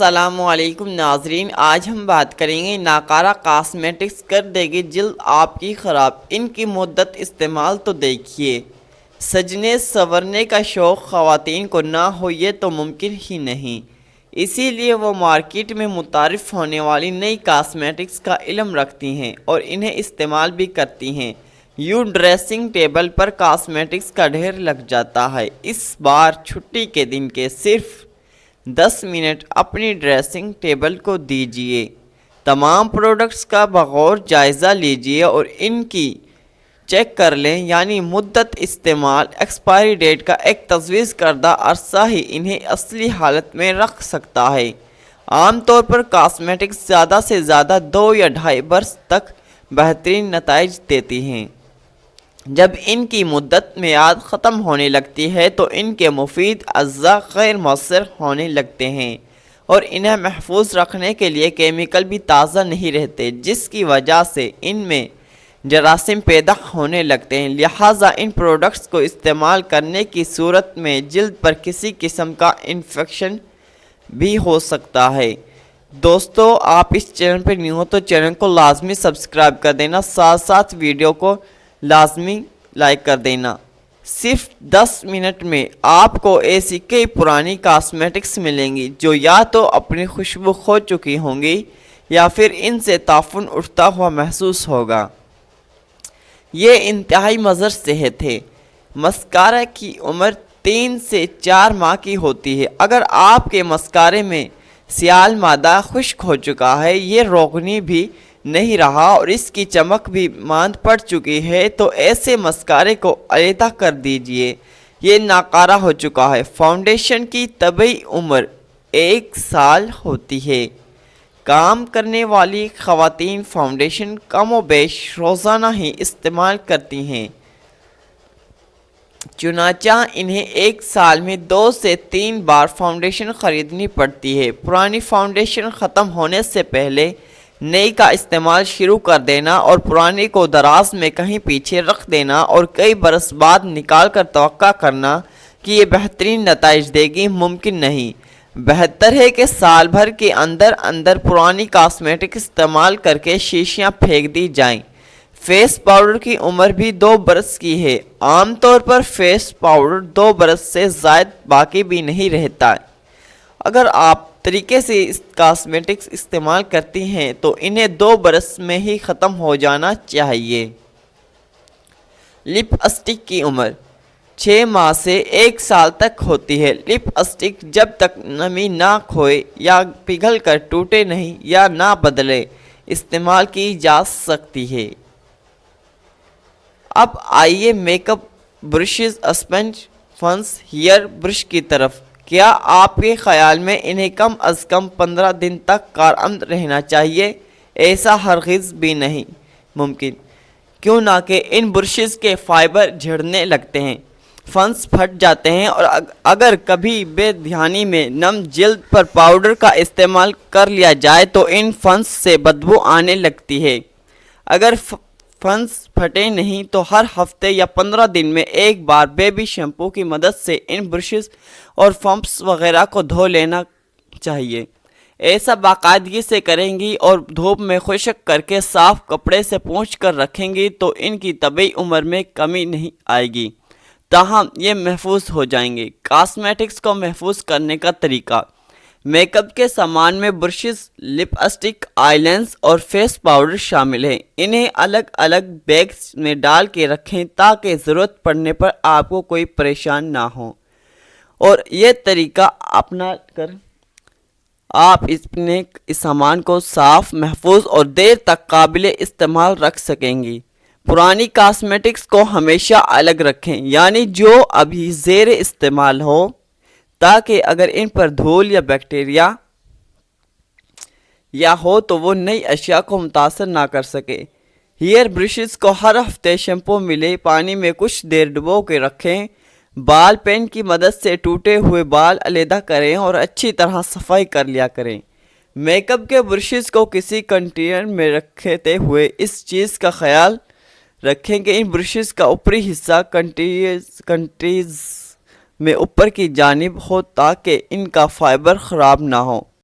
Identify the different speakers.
Speaker 1: السلام علیکم ناظرین، آج ہم بات کریں گے ناکارہ کاسمیٹکس کر دے گی جلد آپ کی خراب۔ ان کی مدت استعمال تو دیکھیے۔ سجنے سنورنے کا شوق خواتین کو نہ ہو یہ تو ممکن ہی نہیں، اسی لیے وہ مارکیٹ میں متعارف ہونے والی نئی کاسمیٹکس کا علم رکھتی ہیں اور انہیں استعمال بھی کرتی ہیں۔ یوں ڈریسنگ ٹیبل پر کاسمیٹکس کا ڈھیر لگ جاتا ہے۔ اس بار چھٹی کے دن کے صرف 10 منٹ اپنی ڈریسنگ ٹیبل کو دیجیے، تمام پروڈکٹس کا بغور جائزہ لیجیے اور ان کی چیک کر لیں، یعنی مدت استعمال ایکسپائری ڈیٹ کا ایک تجویز کردہ عرصہ ہی انہیں اصلی حالت میں رکھ سکتا ہے۔ عام طور پر کاسمیٹکس زیادہ سے زیادہ 2 یا 2.5 برس تک بہترین نتائج دیتی ہیں۔ جب ان کی مدت میعاد ختم ہونے لگتی ہے تو ان کے مفید اجزاء غیر مؤثر ہونے لگتے ہیں اور انہیں محفوظ رکھنے کے لیے کیمیکل بھی تازہ نہیں رہتے، جس کی وجہ سے ان میں جراثیم پیدا ہونے لگتے ہیں۔ لہٰذا ان پروڈکٹس کو استعمال کرنے کی صورت میں جلد پر کسی قسم کا انفیکشن بھی ہو سکتا ہے۔ دوستو، آپ اس چینل پر نیو ہو تو چینل کو لازمی سبسکرائب کر دینا، ساتھ ساتھ ویڈیو کو لازمی لائک کر دینا۔ صرف 10 منٹ میں آپ کو ایسی کئی پرانی کاسمیٹکس ملیں گی جو یا تو اپنی خوشبو کھو چکی ہوں گی یا پھر ان سے تعفن اٹھتا ہوا محسوس ہوگا۔ یہ انتہائی مضر صحت ہے۔ مسکارا کی عمر 3 سے 4 ماہ کی ہوتی ہے۔ اگر آپ کے مسکارے میں سیال مادہ خشک ہو چکا ہے، یہ روغنی بھی نہیں رہا اور اس کی چمک بھی ماند پڑ چکی ہے تو ایسے مسکارے کو علیحدہ کر دیجیے، یہ ناکارہ ہو چکا ہے۔ فاؤنڈیشن کی طبیعی عمر 1 سال ہوتی ہے۔ کام کرنے والی خواتین فاؤنڈیشن کم و بیش روزانہ ہی استعمال کرتی ہیں، چنانچہ انہیں 1 سال میں 2 سے 3 بار فاؤنڈیشن خریدنی پڑتی ہے۔ پرانی فاؤنڈیشن ختم ہونے سے پہلے نئی کا استعمال شروع کر دینا اور پرانی کو دراز میں کہیں پیچھے رکھ دینا اور کئی برس بعد نکال کر توقع کرنا کہ یہ بہترین نتائج دے گی، ممکن نہیں۔ بہتر ہے کہ سال بھر کے اندر پرانی کاسمیٹک استعمال کر کے شیشیاں پھینک دی جائیں۔ فیس پاؤڈر کی عمر بھی 2 برس کی ہے۔ عام طور پر فیس پاؤڈر 2 برس سے زائد باقی بھی نہیں رہتا۔ اگر آپ طریقے سے اس کاسمیٹکس استعمال کرتی ہیں تو انہیں 2 برس میں ہی ختم ہو جانا چاہیے۔ لپ اسٹک کی عمر 6 ماہ سے 1 سال تک ہوتی ہے۔ لپ اسٹک جب تک نمی نہ کھوئے یا پگھل کر ٹوٹے نہیں یا نہ بدلے استعمال کی جا سکتی ہے۔ اب آئیے میک اپ برشز، اسپنج، فنس، ہیئر برش کی طرف۔ کیا آپ کے خیال میں انہیں کم از کم 15 دن تک کارآمد رہنا چاہیے؟ ایسا ہرگز بھی نہیں ممکن، کیوں نہ کہ ان برشز کے فائبر جھڑنے لگتے ہیں، فنس پھٹ جاتے ہیں اور اگر کبھی بے دھیانی میں نم جلد پر پاؤڈر کا استعمال کر لیا جائے تو ان فنس سے بدبو آنے لگتی ہے۔ اگر فنس پھٹے نہیں تو ہر ہفتے یا 15 دن میں ایک بار بیبی شیمپو کی مدد سے ان برشز اور فمپس وغیرہ کو دھو لینا چاہیے۔ ایسا باقاعدگی سے کریں گی اور دھوپ میں خشک کر کے صاف کپڑے سے پونچھ کر رکھیں گی تو ان کی طبیعی عمر میں کمی نہیں آئے گی، تاہم یہ محفوظ ہو جائیں گے۔ کاسمیٹکس کو محفوظ کرنے کا طریقہ: میک اپ کے سامان میں برشز، لپ اسٹک، آئی لینس اور فیس پاؤڈر شامل ہیں۔ انہیں الگ الگ بیگز میں ڈال کے رکھیں تاکہ ضرورت پڑنے پر آپ کو کوئی پریشان نہ ہو، اور یہ طریقہ اپنا کر آپ اپنے سامان کو صاف، محفوظ اور دیر تک قابل استعمال رکھ سکیں گی۔ پرانی کاسمیٹکس کو ہمیشہ الگ رکھیں، یعنی جو ابھی زیر استعمال ہو، تاکہ اگر ان پر دھول یا بیکٹیریا یا ہو تو وہ نئی اشیاء کو متاثر نہ کر سکے۔ ہیئر برشز کو ہر ہفتے شیمپو ملے پانی میں کچھ دیر ڈبو کے رکھیں۔ بال پین کی مدد سے ٹوٹے ہوئے بال علیحدہ کریں اور اچھی طرح صفائی کر لیا کریں۔ میک اپ کے برشز کو کسی کنٹینر میں رکھتے ہوئے اس چیز کا خیال رکھیں کہ ان برشز کا اوپری حصہ کنٹینر میں اوپر کی جانب ہو تاکہ ان کا فائبر خراب نہ ہو۔